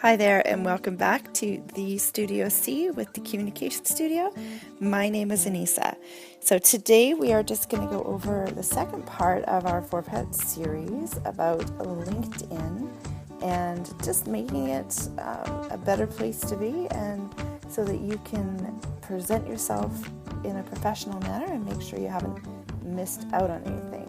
Hi there, and welcome back to the Studio C with the Communication Studio. My name is Anissa. So today we are just going to go over the second part of our 4-part series about LinkedIn and just making it a better place to be, and so that you can present yourself in a professional manner and make sure you haven't missed out on anything.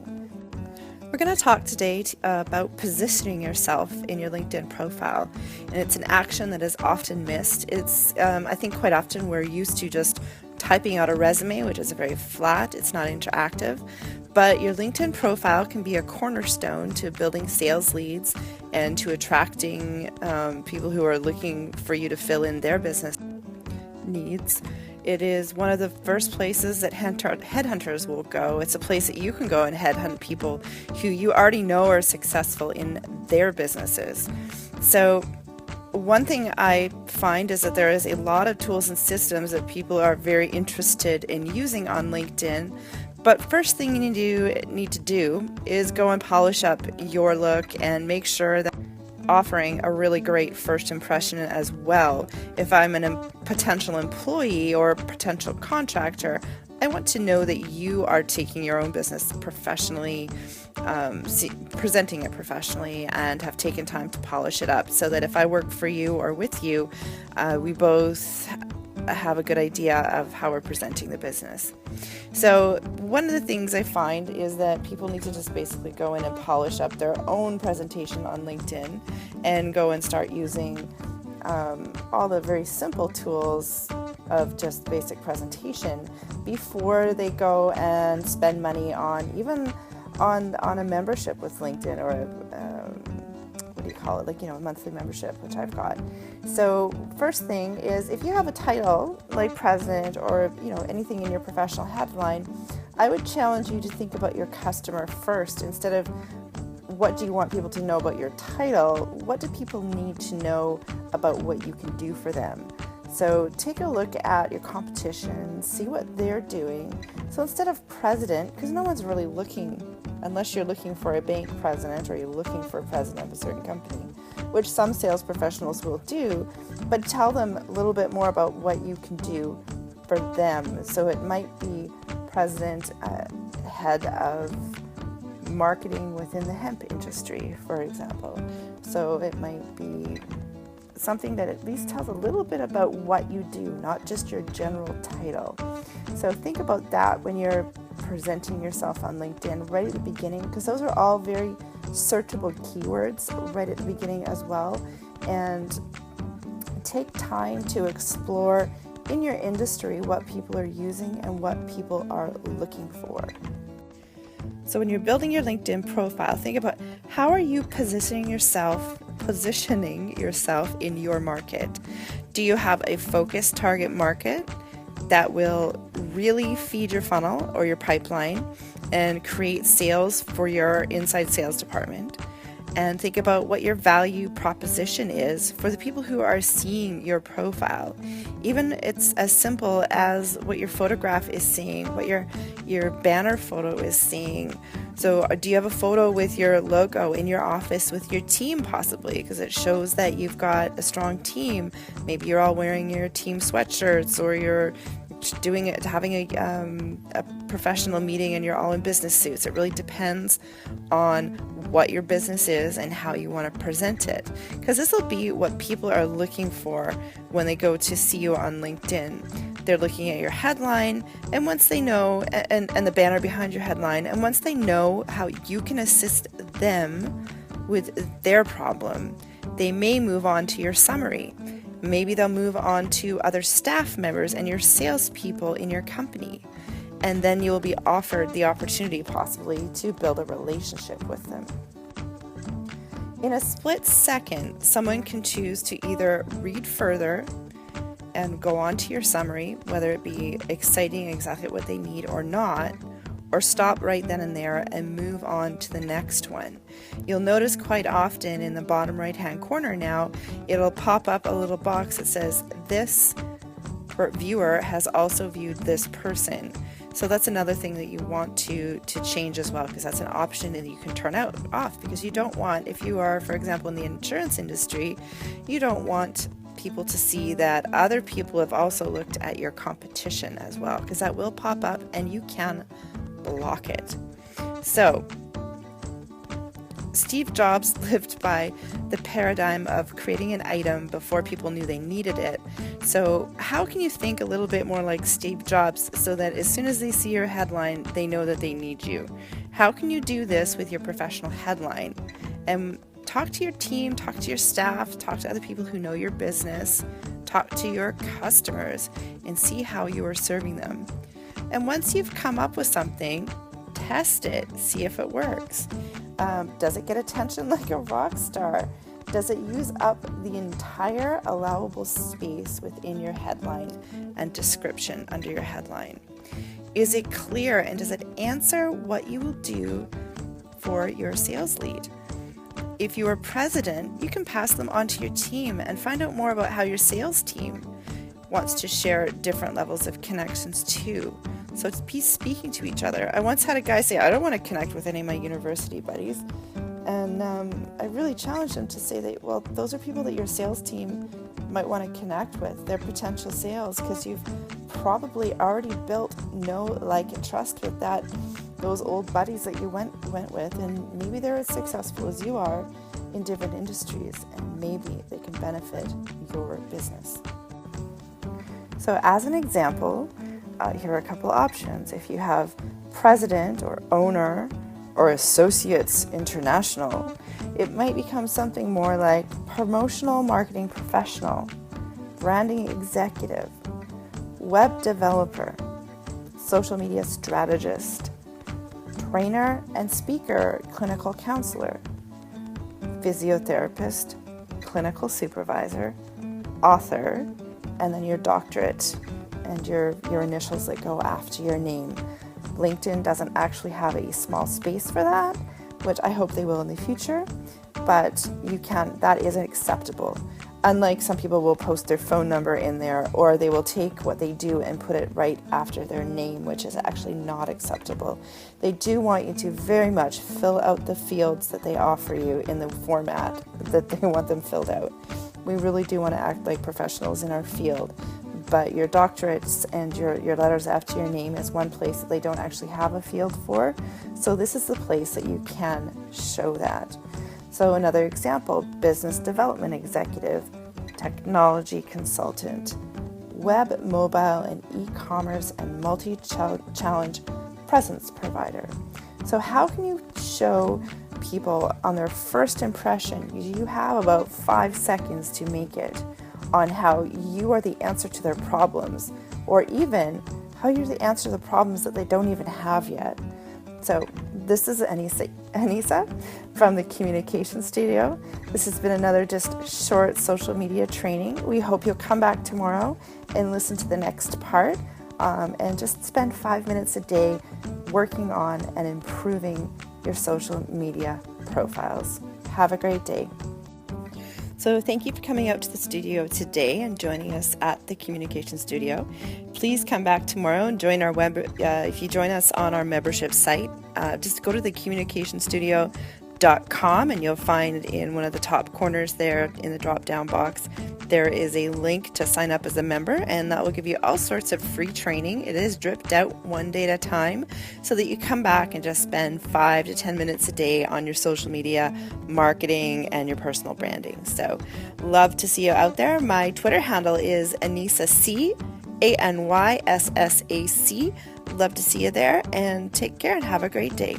We're going to talk today about positioning yourself in your LinkedIn profile, and it's an action that is often missed. I think quite often we're used to just typing out a resume, which is very flat, it's not interactive, but your LinkedIn profile can be a cornerstone to building sales leads and to attracting people who are looking for you to fill in their business needs. It is one of the first places that headhunters will go. It's a place that you can go and headhunt people who you already know are successful in their businesses. So one thing I find is that there is a lot of tools and systems that people are very interested in using on LinkedIn. But first thing you need to do is go and polish up your look and make sure that offering a really great first impression as well. If I'm a potential employee or potential contractor, I want to know that you are taking your own business professionally, presenting it professionally, and have taken time to polish it up, so that if I work for you or with you, we both have a good idea of how we're presenting the business. So one of the things I find is that people need to just basically go in and polish up their own presentation on LinkedIn and go and start using all the very simple tools of just basic presentation before they go and spend money on a membership with LinkedIn, or a monthly membership, which I've got. So first thing is, if you have a title like president or anything in your professional headline, I would challenge you to think about your customer first. Instead of what do you want people to know about your title, what do people need to know about what you can do for them? So take a look at your competition, see what they're doing. So instead of president, because no one's really looking, unless you're looking for a bank president or you're looking for a president of a certain company, which some sales professionals will do, but tell them a little bit more about what you can do for them. So it might be president, head of marketing within the hemp industry, for example. So it might be something that at least tells a little bit about what you do, not just your general title. So think about that when you're presenting yourself on LinkedIn right at the beginning, because those are all very searchable keywords right at the beginning as well. And take time to explore in your industry what people are using and what people are looking for. So when you're building your LinkedIn profile, think about how are you positioning yourself in your market. Do you have a focused target market that will really feed your funnel or your pipeline and create sales for your inside sales department? And think about what your value proposition is for the people who are seeing your profile. Even it's as simple as what your photograph is seeing, what your banner photo is seeing. So do you have a photo with your logo in your office with your team, possibly, because it shows that you've got a strong team. Maybe you're all wearing your team sweatshirts, or you're having a professional meeting and you're all in business suits. It really depends on what your business is and how you want to present it, because this will be what people are looking for when they go to see you on LinkedIn. They're looking at your headline, and once they know, and the banner behind your headline, and once they know how you can assist them with their problem, they may move on to your summary. Maybe they'll move on to other staff members and your salespeople in your company. And then you'll be offered the opportunity possibly to build a relationship with them. In a split second, someone can choose to either read further and go on to your summary, whether it be exciting exactly what they need or not, or stop right then and there and move on to the next one. You'll notice quite often in the bottom right hand corner now, it'll pop up a little box that says, this viewer has also viewed this person. So that's another thing that you want to change as well, because that's an option that you can turn off, because you don't want, if you are, for example, in the insurance industry, you don't want people to see that other people have also looked at your competition as well, because that will pop up and you can block it. So Steve Jobs lived by the paradigm of creating an item before people knew they needed it. So how can you think a little bit more like Steve Jobs so that as soon as they see your headline, they know that they need you? How can you do this with your professional headline? And talk to your team, talk to your staff, talk to other people who know your business, talk to your customers, and see how you are serving them. And once you've come up with something, test it, see if it works. Does it get attention like a rock star? Does it use up the entire allowable space within your headline and description under your headline? Is it clear, and does it answer what you will do for your sales lead? If you are president, you can pass them on to your team and find out more about how your sales team wants to share different levels of connections too. So it's be speaking to each other. I once had a guy say, I don't want to connect with any of my university buddies. And I really challenged him to say that, well, those are people that your sales team might want to connect with. They're potential sales, because you've probably already built know, like, and trust with those old buddies that you went with. And maybe they're as successful as you are in different industries, and maybe they can benefit your business. So as an example, here are a couple options. If you have president or owner or associates international, it might become something more like promotional marketing professional, branding executive, web developer, social media strategist, trainer and speaker, clinical counselor, physiotherapist, clinical supervisor, author, and then your doctorate and your initials that go after your name. LinkedIn doesn't actually have a small space for that, which I hope they will in the future, but that isn't acceptable. Unlike some people will post their phone number in there, or they will take what they do and put it right after their name, which is actually not acceptable. They do want you to very much fill out the fields that they offer you in the format that they want them filled out. We really do want to act like professionals in our field, but your doctorates and your letters after your name is one place that they don't actually have a field for. So this is the place that you can show that. So another example, business development executive, technology consultant, web, mobile, and e-commerce and multi-challenge presence provider. So how can you show people on their first impression? You have about 5 seconds to make it, on how you are the answer to their problems, or even how you're the answer to the problems that they don't even have yet. So this is Anissa from the Communication Studio. This has been another just short social media training. We hope you'll come back tomorrow and listen to the next part, and just spend 5 minutes a day working on and improving your social media profiles. Have a great day. So thank you for coming out to the studio today and joining us at the Communication Studio. Please come back tomorrow and join our if you join us on our membership site, just go to thecommunicationstudio.com and you'll find in one of the top corners there in the drop-down box, there is a link to sign up as a member, and that will give you all sorts of free training. It is dripped out one day at a time so that you come back and just spend 5 to 10 minutes a day on your social media marketing and your personal branding. So love to see you out there. My Twitter handle is AnyssaC, ANYSSAC. Love to see you there, and take care and have a great day.